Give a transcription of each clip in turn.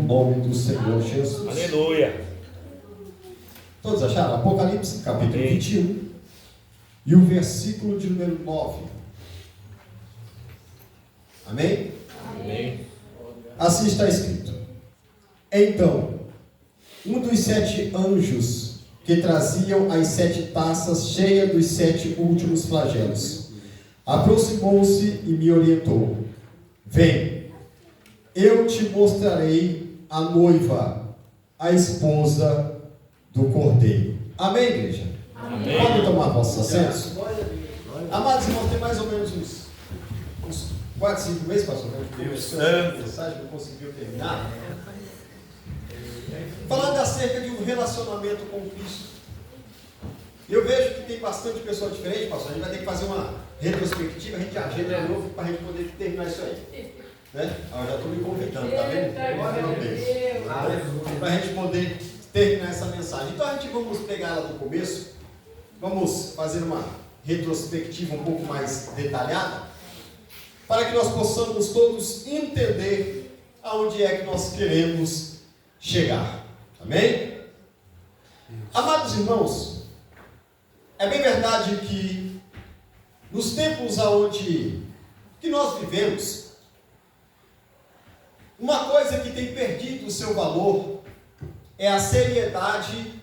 nome do Senhor Jesus. Aleluia. Todos acharam? Apocalipse, capítulo 21, e o versículo de número 9. Amém? Amém. Assim está escrito: Então, um dos 7 anjos que traziam as 7 taças cheias dos 7 últimos flagelos aproximou-se e me orientou: Vem, eu te mostrarei a noiva, a esposa do Cordeiro. Amém, igreja? Amém. Podem tomar vossos assentos? Amados irmãos, tem mais ou menos uns 4, 5 meses, pastor, a mensagem não conseguiu terminar, falando acerca de um relacionamento com Cristo. Eu vejo que tem bastante pessoa diferente, pastor. A gente vai ter que fazer uma retrospectiva, a gente agenda de novo para a gente poder terminar isso aí, né? Eu já estou me convidando, tá vendo? Para a gente poder terminar essa mensagem. Então a gente vamos pegar ela do começo, vamos fazer uma retrospectiva um pouco mais detalhada, para que nós possamos todos entender aonde é que nós queremos chegar. Amém? Amados irmãos, é bem verdade que nos tempos aonde que nós vivemos, uma coisa que tem perdido o seu valor é a seriedade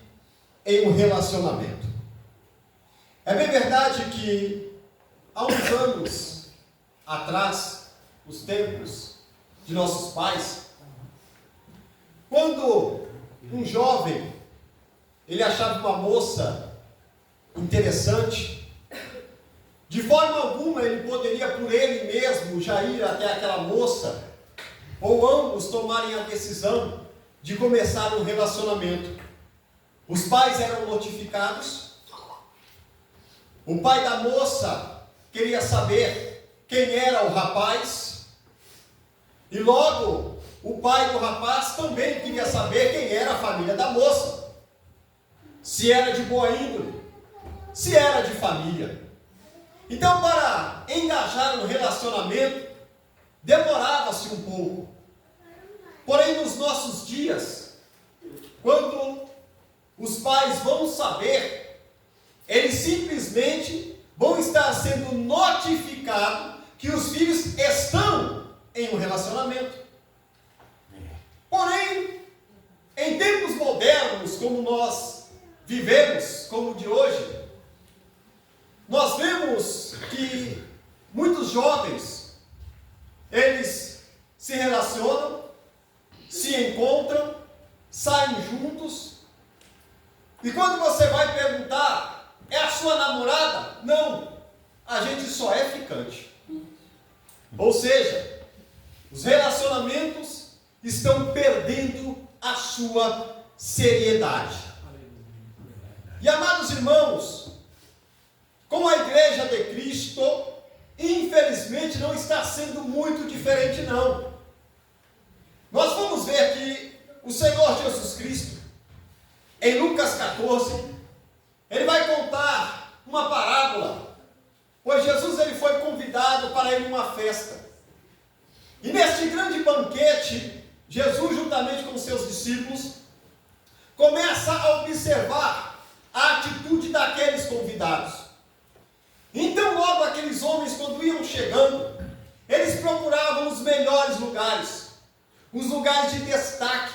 em um relacionamento. É bem verdade que há uns anos atrás, os tempos de nossos pais, quando um jovem ele achava uma moça interessante, de forma alguma ele poderia por ele mesmo já ir até aquela moça, ou ambos tomarem a decisão de começar um relacionamento. Os pais eram notificados, o pai da moça queria saber quem era o rapaz, e logo o pai do rapaz também queria saber quem era a família da moça, se era de boa índole, se era de família. Então, para engajar no relacionamento, demorava-se um pouco. Porém, nos nossos dias, quando os pais vão saber, eles simplesmente vão estar sendo notificados que os filhos estão em um relacionamento. Porém, em tempos modernos, como nós vivemos, como o de hoje, nós vemos que muitos jovens, eles se relacionam, se encontram, saem juntos, e quando você vai perguntar, é a sua namorada? Não, a gente só é ficante. Ou seja, os relacionamentos estão perdendo a sua seriedade. E amados irmãos, como a igreja de Cristo, infelizmente não está sendo muito diferente não. Nós vamos ver que o Senhor Jesus Cristo, em Lucas 14, ele vai contar uma parábola, pois Jesus ele foi convidado para ir numa festa. E neste grande banquete, Jesus, juntamente com seus discípulos, começa a observar a atitude daqueles convidados. Então, logo aqueles homens, quando iam chegando, eles procuravam os melhores lugares, os lugares de destaque,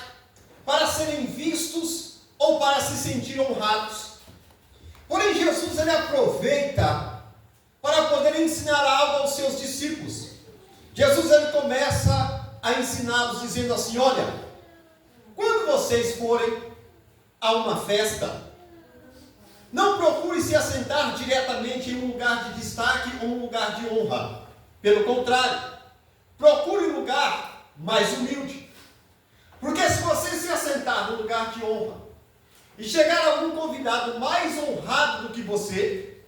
para serem vistos ou para se sentir honrados. Porém, Jesus ele aproveita para poder ensinar algo aos seus discípulos. Jesus ele começa a ensiná-los dizendo assim: olha, quando vocês forem a uma festa, não procure se assentar diretamente em um lugar de destaque ou um lugar de honra. Pelo contrário, procure um lugar mais humilde. Porque se você se assentar no lugar de honra e chegar algum convidado mais honrado do que você,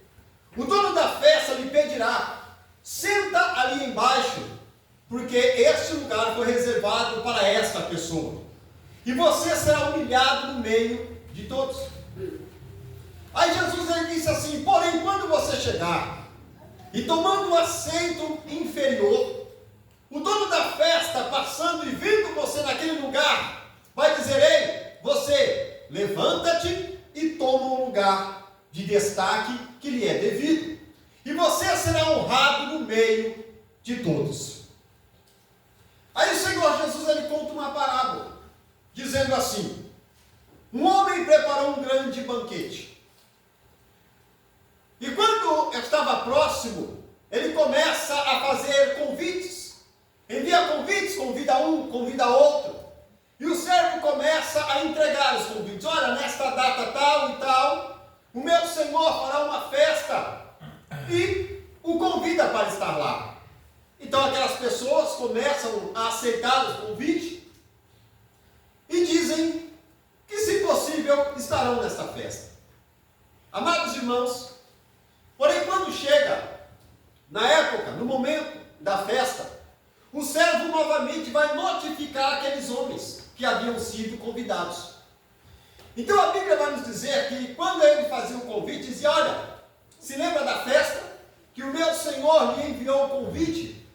o dono da festa lhe pedirá: senta ali embaixo, porque este lugar foi reservado para esta pessoa. E você será humilhado no meio de todos. Aí Jesus ele disse assim: porém, quando você chegar e tomando o assento inferior, o dono da festa passando e vendo você naquele lugar, vai dizer: ei, você levanta-te e toma um lugar de destaque que lhe é devido, e você será honrado no meio de todos. Aí o Senhor Jesus, ele conta uma parábola, dizendo assim: um homem preparou um grande banquete, e quando estava próximo, ele começa a fazer convites, envia convites, convida um, convida outro, e o servo começa a entregar os convites. Olha, nesta data tal e tal, o meu Senhor fará uma festa, e o convida para estar lá. Então aquelas pessoas começam a aceitar os convites, e dizem que, se possível, estarão nesta festa. Amados irmãos, porém, quando chega na época, no momento da festa, o servo novamente vai notificar aqueles homens que haviam sido convidados. Então a Bíblia vai nos dizer que quando ele fazia o convite, dizia: olha, se lembra da festa? Que o meu Senhor lhe enviou o convite?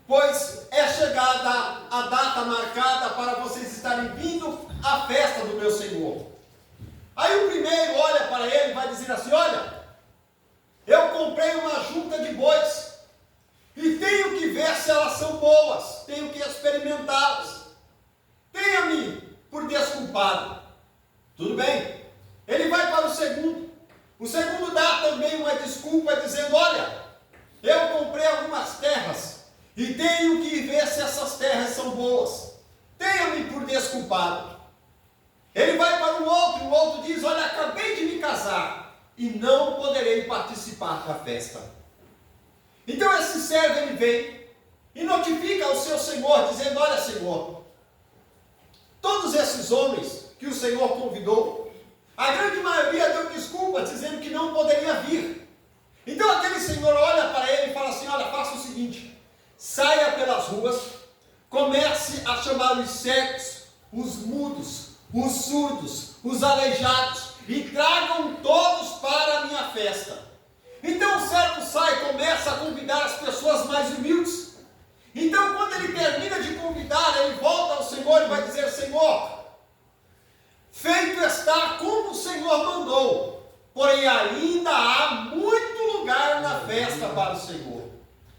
Pois é chegada a data marcada para vocês estarem vindo à festa do meu Senhor. Aí o primeiro olha para ele e vai dizer assim: olha, eu comprei uma junta de bois, e tenho que ver se elas são boas, tenho que experimentá-las. Tenha-me por desculpado. Tudo bem. Ele vai para o segundo. O segundo dá também uma desculpa, dizendo: olha, eu comprei algumas terras, e tenho que ver se essas terras são boas. Tenha-me por desculpado. Ele vai para o outro diz: olha, acabei de me casar, e não poderei participar da festa. Então esse servo, ele vem e notifica ao seu senhor, dizendo: olha, senhor, todos esses homens que o Senhor convidou, a grande maioria deu desculpa, dizendo que não poderia vir. Então aquele senhor olha para ele e fala assim: olha, faça o seguinte, saia pelas ruas, comece a chamar os cegos, os mudos, os surdos, os aleijados, e tragam todos para a minha festa. Então o servo sai e começa a convidar as pessoas mais humildes. Então quando ele termina de convidar, ele volta ao Senhor e vai dizer: Senhor, feito está como o Senhor mandou, porém ainda há muito lugar na festa para o Senhor.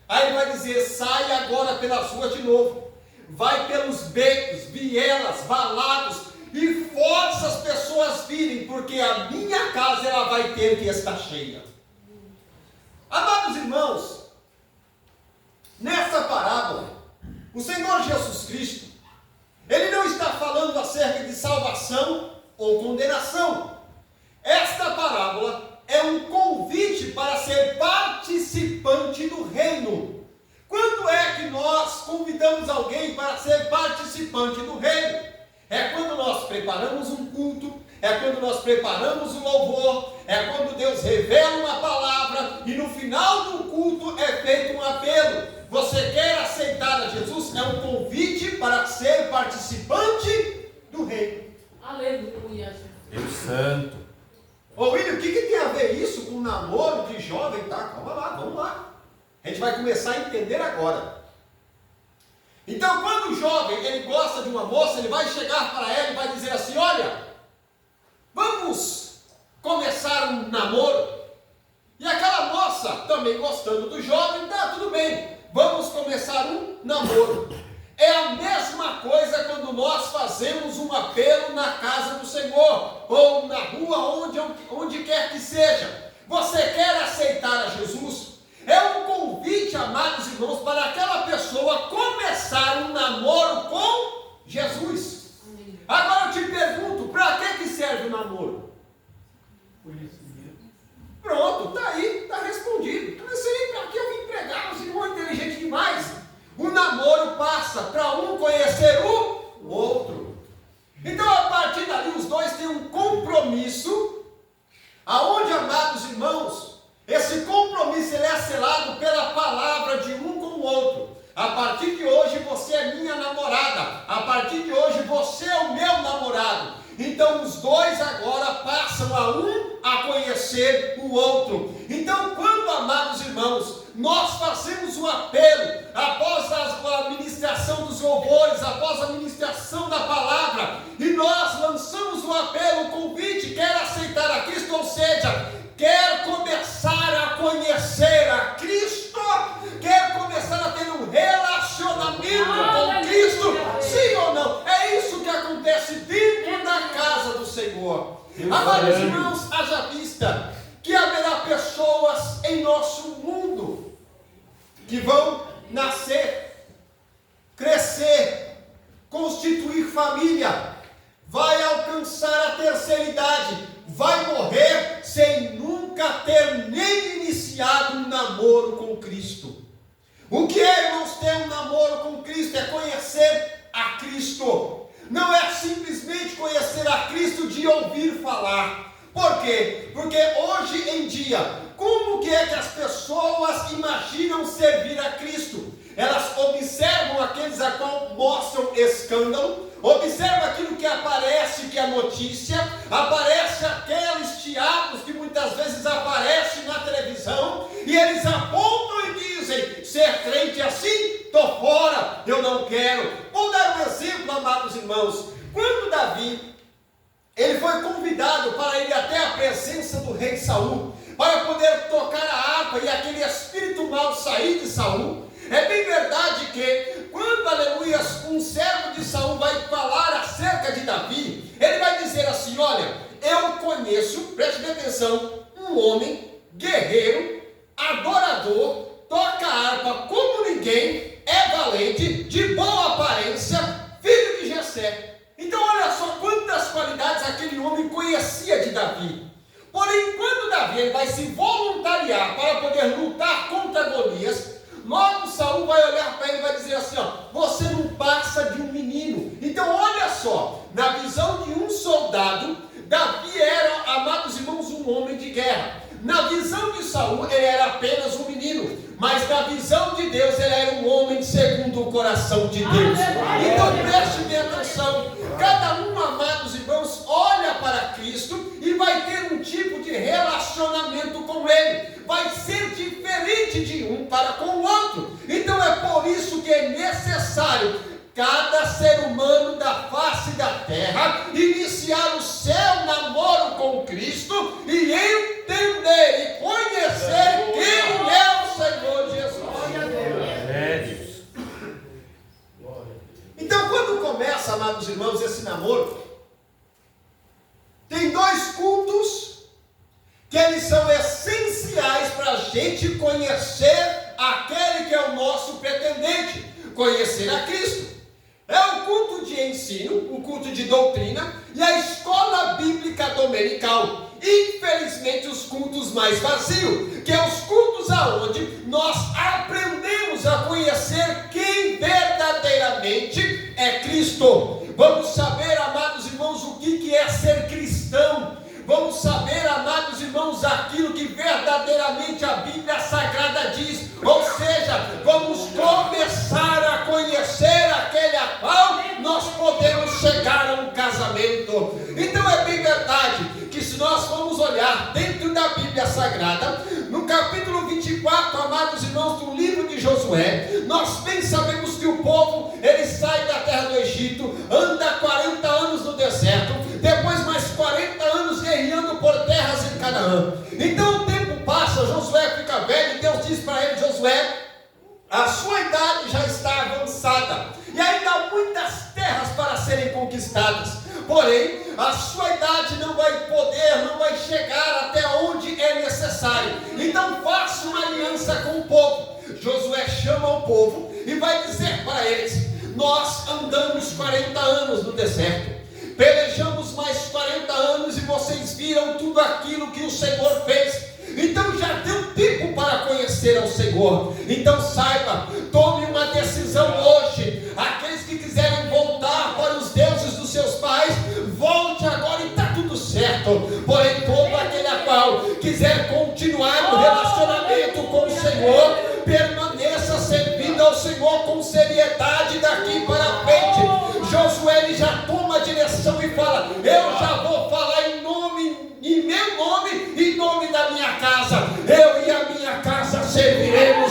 Aí ele vai dizer: sai agora pelas ruas de novo, vai pelos becos, vielas, valados, e força as pessoas virem, porque a minha casa ela vai ter que estar cheia. Amados irmãos, nessa parábola, o Senhor Jesus Cristo, ele não está falando acerca de salvação ou condenação. Esta parábola é um convite para ser participante do reino. Quando é que nós convidamos alguém para ser participante do reino? É quando nós preparamos um culto, é quando nós preparamos um louvor, é quando Deus revela uma palavra e no final do culto é feito um apelo. Você quer aceitar a Jesus? É um convite para ser participante do reino. Aleluia. Deus Santo. Ô William, o que tem a ver isso com namoro de jovem? Tá, calma lá, vamos lá. A gente vai começar a entender agora. Então, quando o jovem ele gosta de uma moça, ele vai chegar para ela e vai dizer assim: olha, vamos começar um namoro. E aquela moça, também gostando do jovem, tá, tudo bem, vamos começar um namoro. É a mesma coisa quando nós fazemos um apelo na casa do Senhor, ou na rua, onde quer que seja. Você quer aceitar a Jesus? É um convite, amados irmãos, para aquela pessoa começar um namoro com Jesus. Agora eu te pergunto, para que serve o namoro? Pronto, está aí, está respondido. Eu não sei nem para que eu vim pregar, os irmãos inteligentes demais. O namoro passa para um conhecer o outro. Então, a partir dali, os dois têm um compromisso, aonde, amados irmãos, esse compromisso ele é selado pela palavra de um com o outro. A partir de hoje você é minha namorada. A partir de hoje você é o meu namorado. Então os dois agora passam a conhecer o outro. Então quando, amados irmãos, nós fazemos um apelo, após a ministração dos louvores, após a ministração da palavra, e nós lançamos um apelo, um convite, quer aceitar a Cristo, ou seja, quer começar a conhecer a Cristo, quer começar a ter um relacionamento com Cristo, sim ou não? É isso que acontece dentro da casa do Senhor. Amados irmãos, haja vista que haverá pessoas em nosso mundo que vão nascer, crescer, constituir família, vai alcançar a terceira idade, vai morrer sem nunca ter nem iniciado um namoro com Cristo. O que é, irmãos, ter um namoro com Cristo? É conhecer a Cristo. Não é simplesmente conhecer a Cristo de ouvir falar. Por quê? Porque hoje em dia, como que é que as pessoas imaginam servir a Cristo? Elas observam aqueles a qual mostram escândalo, observam aquilo que aparece, que é notícia, aparece aqueles teatros que muitas vezes aparecem na televisão, e eles apontam e dizem, ser crente assim, estou fora, eu não quero. Vou dar um exemplo, amados irmãos. Quando Davi, ele foi convidado para ir até a presença do rei Saul, para poder tocar a harpa e aquele espírito mau sair de Saul. É bem verdade que quando, aleluia, um servo de Saul vai falar acerca de Davi, ele vai dizer assim, olha, eu conheço, preste bem atenção, um homem guerreiro, adorador, toca a harpa como ninguém, é valente, de boa aparência, filho de Jessé. Então olha só quantas qualidades aquele homem conhecia de Davi. Porém, quando Davi ele vai se voluntariar para poder lutar contra Golias, logo Saul vai olhar para ele e vai dizer assim, ó, você não passa de um menino. Então olha só, na visão de um soldado, Davi era, amados irmãos, um homem de guerra. Na visão de Saul, ele era apenas um menino, mas na visão de Deus, ele era um homem segundo o coração de Deus. Então preste bem atenção, cada um, amados irmãos, olha para Cristo e vai ter um tipo de relacionamento com Ele, vai ser diferente de um para com o outro. Então é por isso que é necessário cada ser humano da face da terra iniciar o seu namoro com Cristo e entender e conhecer quem é o Senhor Jesus. Então, quando começa, amados irmãos, esse namoro, tem dois cultos que eles são essenciais para a gente conhecer aquele que é o nosso pretendente, conhecer a Cristo. É o culto de ensino, o culto de doutrina e a escola bíblica dominical. Infelizmente, os cultos mais vazios, que é os cultos aonde nós aprendemos a conhecer quem verdadeiramente é Cristo. Vamos saber, amados irmãos, o que é ser cristão. Vamos saber, amados irmãos, aquilo que verdadeiramente a Bíblia Sagrada diz. Ou seja, vamos começar a conhecer aquele a qual nós podemos chegar a um casamento. Então é bem verdade que se nós formos olhar dentro da Bíblia Sagrada, no capítulo 24, amados irmãos, do livro de Josué, nós bem sabemos que o povo, ele sai da terra do Egito, anda 40 anos no deserto, depois mais 40 anos guerreando por terras em Canaã. Então o tempo passa, Josué fica velho, e Deus diz para ele, Josué, a sua idade já está avançada, e ainda há muitas terras para serem conquistadas, porém, a sua idade não vai poder, não vai chegar até onde é necessário, então faça uma aliança com o povo. Josué chama o povo e vai dizer para eles, nós andamos 40 anos no deserto, pelejamos mais 40 anos e vocês viram tudo aquilo que o Senhor fez, então já deu tempo para conhecer ao Senhor. Então saiba, tome uma decisão hoje. Aqueles que quiserem voltar para os deuses dos seus pais, volte agora e está tudo certo. Porém, todo aquele a qual quiser continuar no relacionamento com o Senhor, permaneça servindo ao Senhor com seriedade daqui para frente. Josué ele já toma a direção e fala, eu já vou falar em meu nome e em nome da minha casa, eu e a minha casa serviremos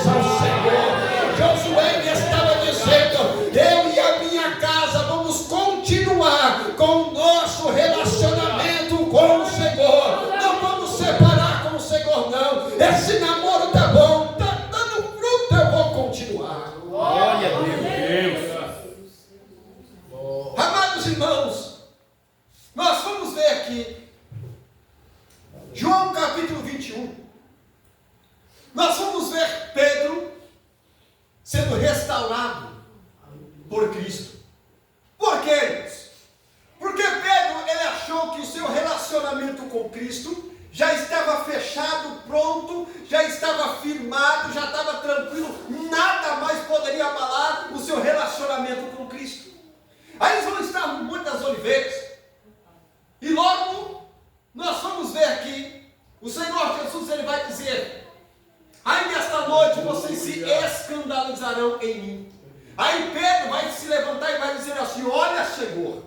aqui. João capítulo 21. Nós vamos ver Pedro sendo restaurado por Cristo. Por quê, irmãos? Porque Pedro, ele achou que o seu relacionamento com Cristo já estava fechado, pronto, já estava firmado, já estava tranquilo, nada mais poderia abalar o seu relacionamento com Cristo. Aí eles vão estar no Monte das Oliveiras, e logo nós vamos ver aqui, o Senhor Jesus, ele vai dizer: aí nesta noite vocês se escandalizarão em mim. Aí Pedro vai se levantar e vai dizer assim: olha, Senhor,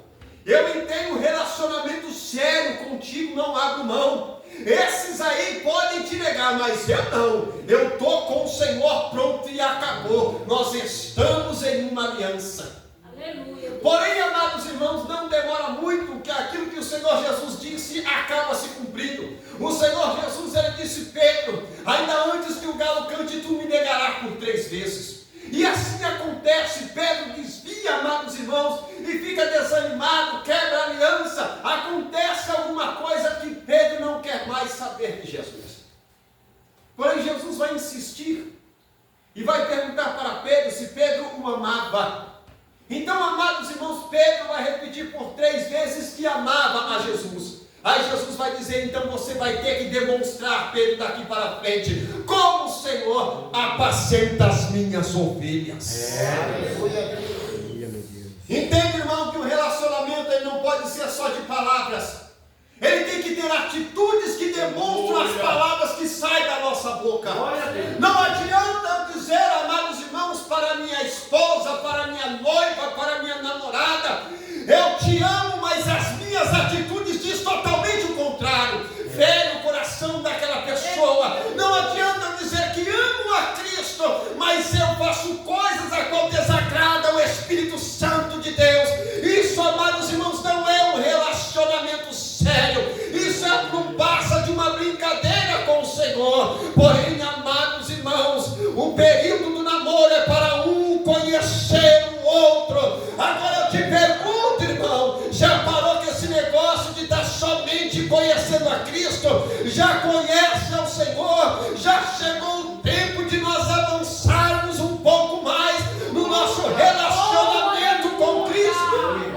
eu tenho um relacionamento sério contigo, não abro mão. Esses aí podem te negar, mas eu não. Eu estou com o Senhor, pronto e acabou. Nós estamos em uma aliança. Aleluia. Porém, amados irmãos, não demora muito que aquilo que o Senhor Jesus disse acaba se cumprindo. O Senhor Jesus, ele disse: Pedro, ainda antes que o galo cante, tu me negarás por 3 vezes. E assim acontece. Pedro desvia, amados irmãos, e fica desanimado, quebra a aliança. Acontece alguma coisa que Pedro não quer mais saber de Jesus. Porém, Jesus vai insistir e vai perguntar para Pedro se Pedro o amava. Então, amados irmãos, Pedro vai repetir por 3 vezes que amava a Jesus. Aí Jesus vai dizer: então você vai ter que demonstrar, Pedro, daqui para frente, como o Senhor apacenta as minhas ovelhas. Entende, irmão, que o relacionamento ele não pode ser só de palavras. Ele tem que ter atitudes que demonstram as palavras que saem da nossa boca. Não adianta eu dizer, amados irmãos, para minha esposa, para minha noiva, para minha namorada: eu te amo, mas as minhas atitudes dizem totalmente o contrário. Fere o coração daquela pessoa. Não adianta eu dizer que amo a Cristo, mas eu faço coisas a qual desagrada o Espírito Santo de Deus. Isso, amados irmãos, não é um relacionamento sério. Isso não passa de uma brincadeira com o Senhor. Porém, amados irmãos, o período do namoro é para um conhecer o outro. Agora eu te pergunto, irmão, já parou com esse negócio de estar somente conhecendo a Cristo? Já conhece ao Senhor? Já chegou o tempo de nós avançarmos um pouco mais no nosso relacionamento com Cristo?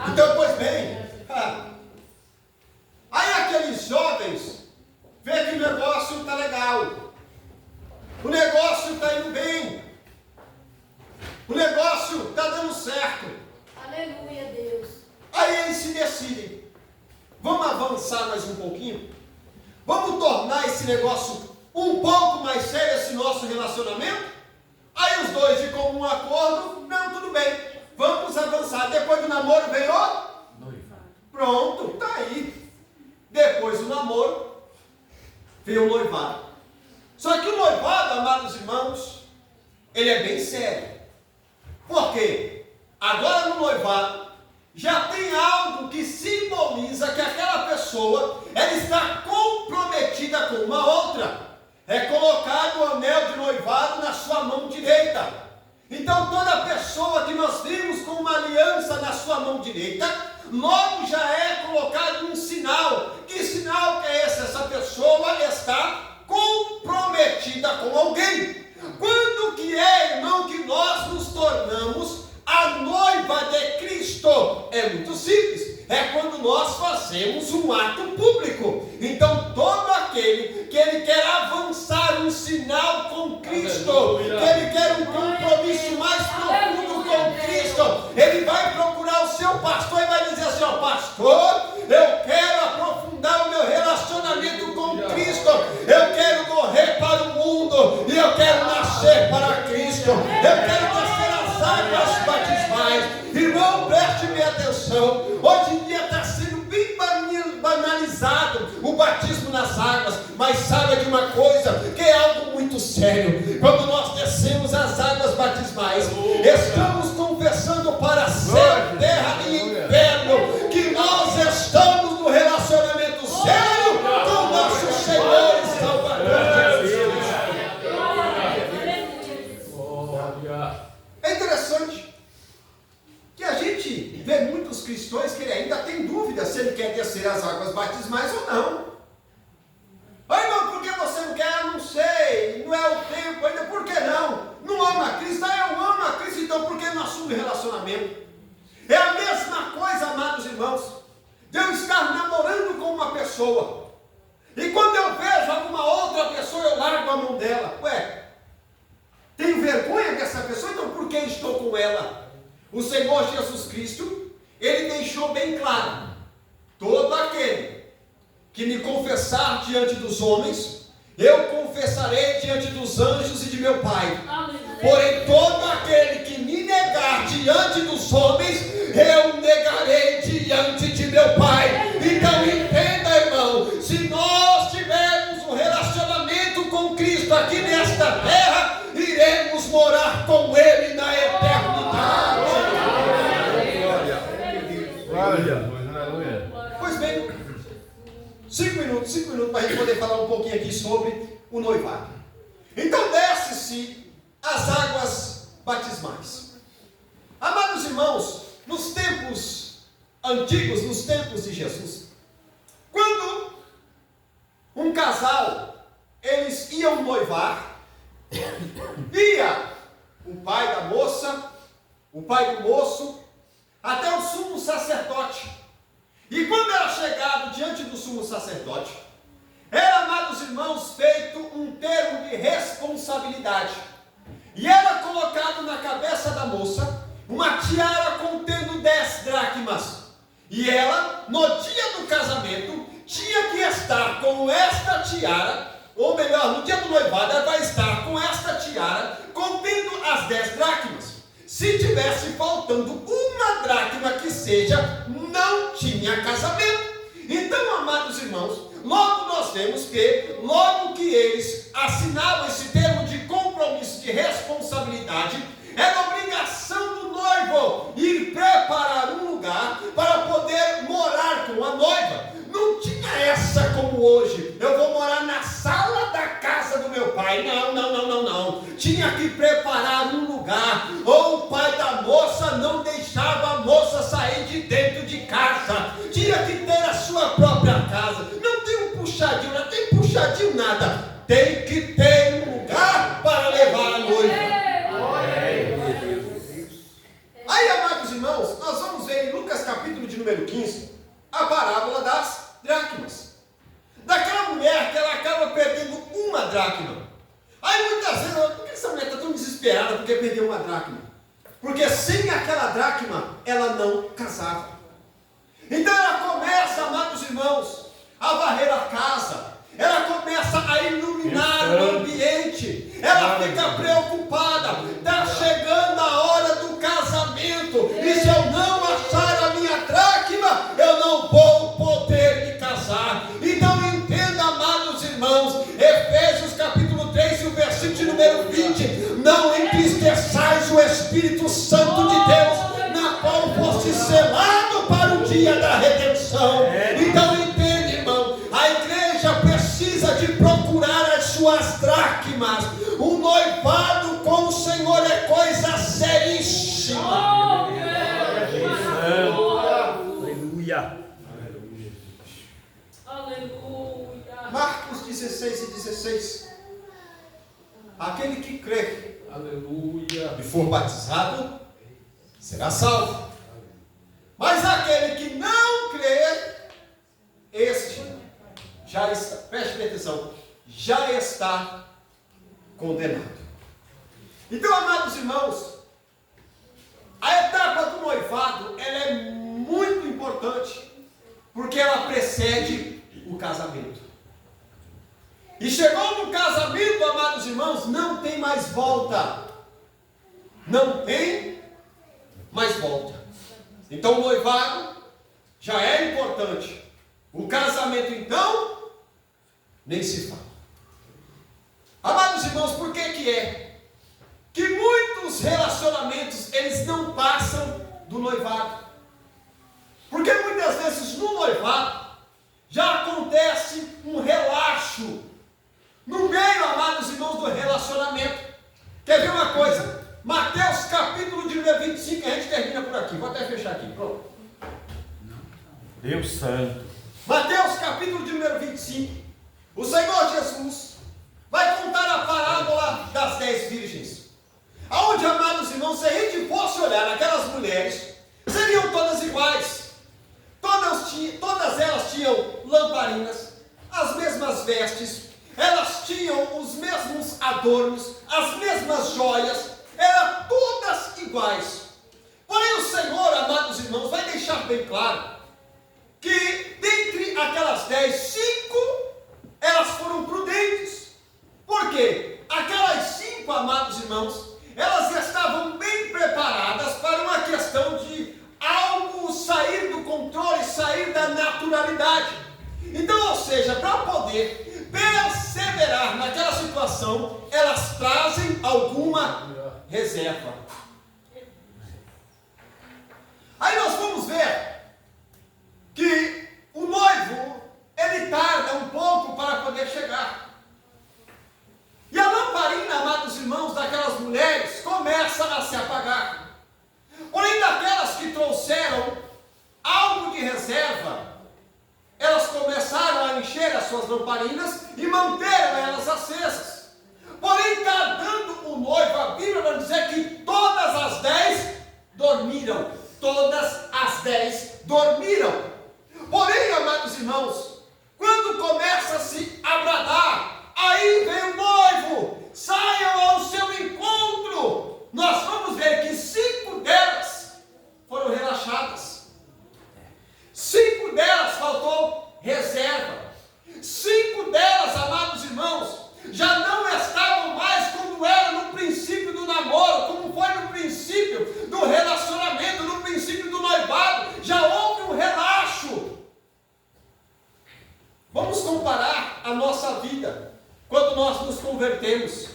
Então, pois bem, aí aqueles jovens vê que o negócio está legal, o negócio está indo bem, o negócio está dando certo. Aleluia, Deus. Aí eles se decidem: vamos avançar mais um pouquinho, vamos tornar esse negócio um pouco mais sério, esse nosso relacionamento. Aí os dois, de comum acordo: não, tudo bem, vamos avançar. Depois do namoro veio o noivado. Pronto, está aí. Depois do namoro veio o noivado. Só que o noivado, amados irmãos, ele é bem sério. Por quê? Agora no noivado já tem algo que simboliza que aquela pessoa, ela está comprometida com uma outra. É colocado o anel de noivado na sua mão direita. Então toda pessoa que nós vimos com uma aliança na sua mão direita, logo já é colocado um sinal. Que sinal que é esse? Essa pessoa está comprometida com alguém. Quando que é, irmão, que nós nos tornamos a noiva de Cristo? É muito simples. É quando nós fazemos um ato público. Então todo aquele que ele quer avançar um sinal com Cristo, que ele quer um compromisso mais profundo com Cristo, ele vai procurar o seu pastor e vai dizer assim: ó, pastor, eu quero aprofundar o meu relacionamento com Cristo, eu quero morrer para o mundo e eu quero nascer para Cristo, eu quero nascer as águas batismais. Irmão, preste-me atenção. Hoje em dia está sendo bem banalizado o batismo nas águas, mas saiba de uma coisa, que é algo muito sério. Quando nós descemos as águas batismais, estamos confessando para céu, terra e inferno que nós estamos no relacionamento sério com nosso Senhor e Salvador Jesus. É interessante quer descer as águas batismais ou não. Ai, irmão, por que você não quer? Eu não sei, não é o tempo ainda, por que não? Não ama a Cristo? Ah, eu amo a Cristo, então por que não assume relacionamento? É a mesma coisa, amados irmãos, de eu estar namorando com uma pessoa, e quando eu vejo alguma outra pessoa, eu largo a mão dela. Ué, tenho vergonha dessa pessoa, então por que estou com ela? O Senhor Jesus Cristo, Ele deixou bem claro, todo aquele que me confessar diante dos homens, eu confessarei diante dos anjos e de meu Pai. Porém, todo aquele que me negar diante dos homens, eu negarei diante de meu Pai. Então entenda, irmão, se nós tivermos um relacionamento com Cristo aqui nesta terra, iremos morar com Ele na eternidade. Pois bem, 5 minutos para a gente poder falar um pouquinho aqui sobre o noivado. Então desce-se as águas batismais. Amados irmãos, nos tempos antigos, nos tempos de Jesus, quando um casal, eles iam noivar, ia o pai da moça, o pai do moço, até o sumo sacerdote. E quando era chegado diante do sumo sacerdote, era, amados irmãos, feito um termo de responsabilidade. E era colocado na cabeça da moça uma tiara contendo 10 dracmas. E ela, no dia do casamento, tinha que estar com esta tiara, ou melhor, no dia do noivado, ela vai estar com esta tiara contendo as 10 dracmas. Se tivesse faltando uma dracma que seja, não tinha casamento. Então, amados irmãos, logo nós vemos que, logo que eles assinavam esse termo de compromisso, de responsabilidade, era obrigação do noivo ir preparar um lugar para poder morar com a noiva. Não tinha essa como hoje, eu vou morar na sala da casa do meu pai. Não. Tinha que preparar um lugar, ou o pai da moça não deixava a moça sair de dentro de casa. Tinha que ter a sua própria casa. Não tem um puxadinho, não tem puxadinho nada. Tem que ter um lugar para levar a noiva. Aí, amados irmãos, nós vamos ver em Lucas capítulo de número 15, a parábola das dracmas. Daquela mulher que ela acaba perdendo uma dracma. Aí muitas vezes, por que essa mulher está tão desesperada porque perdeu uma dracma? Porque sem aquela dracma, ela não casava. Então ela começa, amados irmãos, a varrer a casa. Ela começa a iluminar o ambiente. Ela fica preocupada. Está chegando a hora do casamento. E se eu não achar a minha dracma, eu não vou poder me casar. Então entenda, amados irmãos, Efésios capítulo 3 e o versículo de número 20. Não entristeçais o Espírito Santo de Deus, na qual foste selado para o dia da redenção. Então entende, irmão, a igreja precisa de procurar as suas dracmas. O noivado com o Senhor é coisa seríssima. Aleluia. Marcos 16 e 16. Aquele que crê, Aleluia, e for batizado, será salvo. Mas aquele que não crer, este já está, preste atenção, já está condenado. Então, amados irmãos, a etapa do noivado, ela é muito importante, porque ela precede o casamento. E chegou no casamento, amados irmãos, não tem mais volta. Não tem mais volta. Então o noivado já é importante. O casamento, então, nem se fala. Amados irmãos, por que que é? Que muitos relacionamentos, eles não passam do noivado. Porque muitas vezes no noivado, já acontece um relaxo no meio, amados irmãos, do relacionamento. Quer ver uma coisa? Mateus capítulo de número 25, a gente termina por aqui. Vou até fechar aqui, pronto. Deus Santo. Mateus capítulo de número 25. O Senhor Jesus vai contar a parábola das 10 virgens. Aonde, amados irmãos, se a gente fosse olhar aquelas mulheres, seriam todas iguais. Todas elas tinham lamparinas, as mesmas vestes, elas tinham os mesmos adornos, as mesmas joias, eram todas iguais. Porém o Senhor, amados irmãos, vai deixar bem claro que dentre aquelas 10, 5 elas foram prudentes. Por quê? Aquelas 5, amados irmãos, elas estavam bem preparadas para uma questão de algo sair do controle, sair da naturalidade. Então, ou seja, para poder perseverar naquela situação, elas trazem alguma reserva. Aí nós vamos ver que o noivo, ele tarda um pouco para poder chegar. E a lamparina, amados irmãos, daquelas mulheres começa a se apagar. Porém, daquelas que trouxeram algo de reserva, elas começaram a encher as suas lamparinas e manteram elas acesas. Porém, tardando o noivo, a Bíblia vai dizer que todas as 10 dormiram. Todas as 10 dormiram. Porém, amados irmãos, quando começa a se abradar, aí vem o noivo, saiam ao seu encontro. Nós vamos ver que 5 delas foram relaxadas. 5 delas faltou reserva. 5 delas, amados irmãos, já não estavam mais como era no princípio do namoro, como foi no princípio do relacionamento, no princípio do noivado. Já houve um relaxo. Vamos comparar a nossa vida quando nós nos convertemos.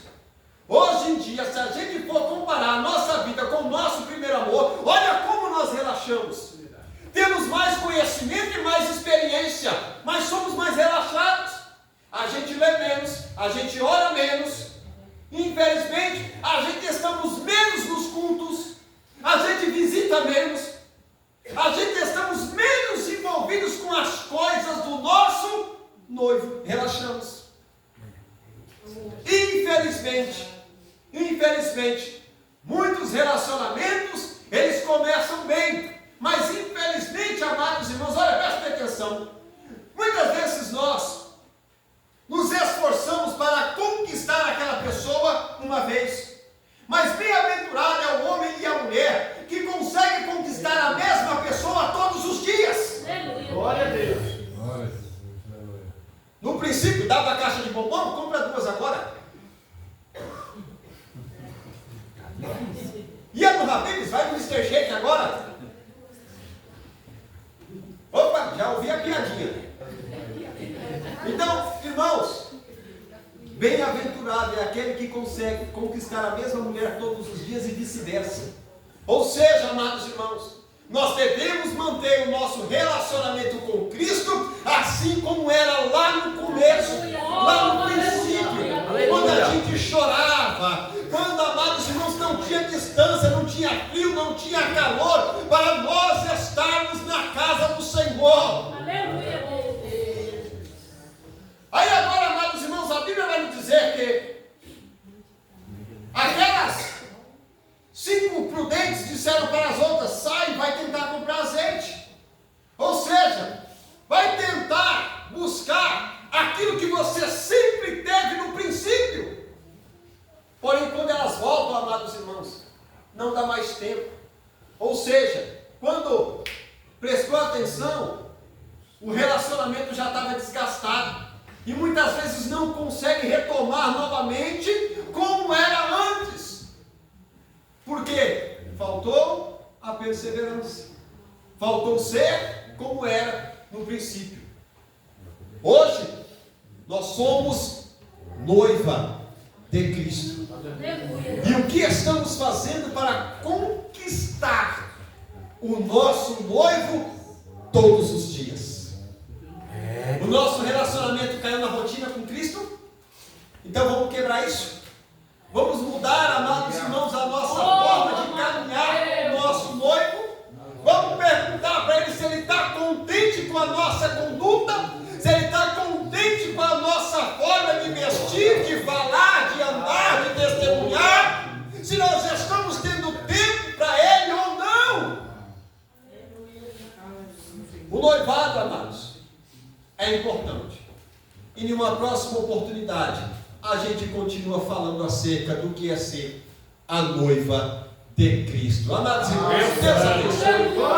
Hoje em dia, se a gente for comparar a nossa vida com o nosso primeiro amor, olha como nós relaxamos. Temos mais conhecimento e mais experiência, mas somos mais relaxados. A gente lê menos, a gente ora menos. Infelizmente, a gente estamos menos nos cultos, a gente visita menos, a gente estamos menos envolvidos com as coisas do nosso noivo. Relaxamos. Infelizmente, muitos relacionamentos, eles começam bem, mas infelizmente, amados irmãos, olha, prestem atenção, muitas vezes nós nos esforçamos para conquistar aquela pessoa uma vez, mas bem-aventurado é o homem e a mulher que consegue conquistar a mesma pessoa todos os dias. Glória a Deus. No princípio, dava a caixa de bombom, compra 2 agora. Ia no Habib's, vai no Mr. Shake agora. Opa, já ouvi a piadinha. Então, irmãos, bem-aventurado é aquele que consegue conquistar a mesma mulher todos os dias e vice-versa. Ou seja, amados irmãos, nós devemos manter o nosso relacionamento com Cristo assim como era lá no começo, lá no princípio, quando a gente chorava, quando, amados irmãos, não tinha distância, não tinha frio, não tinha calor, para nós estarmos na casa do Senhor. Aleluia. Aí agora, amados irmãos, a Bíblia vai nos dizer que aquelas 5 prudentes disseram para as outras: sai, vai tentar comprar azeite. Ou seja, vai tentar buscar aquilo que você sempre teve no princípio. Porém, quando elas voltam, amados irmãos, não dá mais tempo. Ou seja, quando prestou atenção, o relacionamento já estava desgastado. E muitas vezes não consegue retomar novamente como era antes. Por quê? Faltou a perseverança. Faltou ser como era no princípio. Hoje, nós somos noiva de Cristo. E o que estamos fazendo para conquistar o nosso noivo todos os dias? O nosso relacionamento caiu na rotina com Cristo? Então vamos quebrar isso. Vamos mudar, amados irmãos, a nossa forma de caminhar com o nosso noivo. Vamos perguntar para ele se ele está contente cuidado, amados, é importante. E em uma próxima oportunidade, a gente continua falando acerca do que é ser a noiva de Cristo. Amados irmãos, Deus abençoe.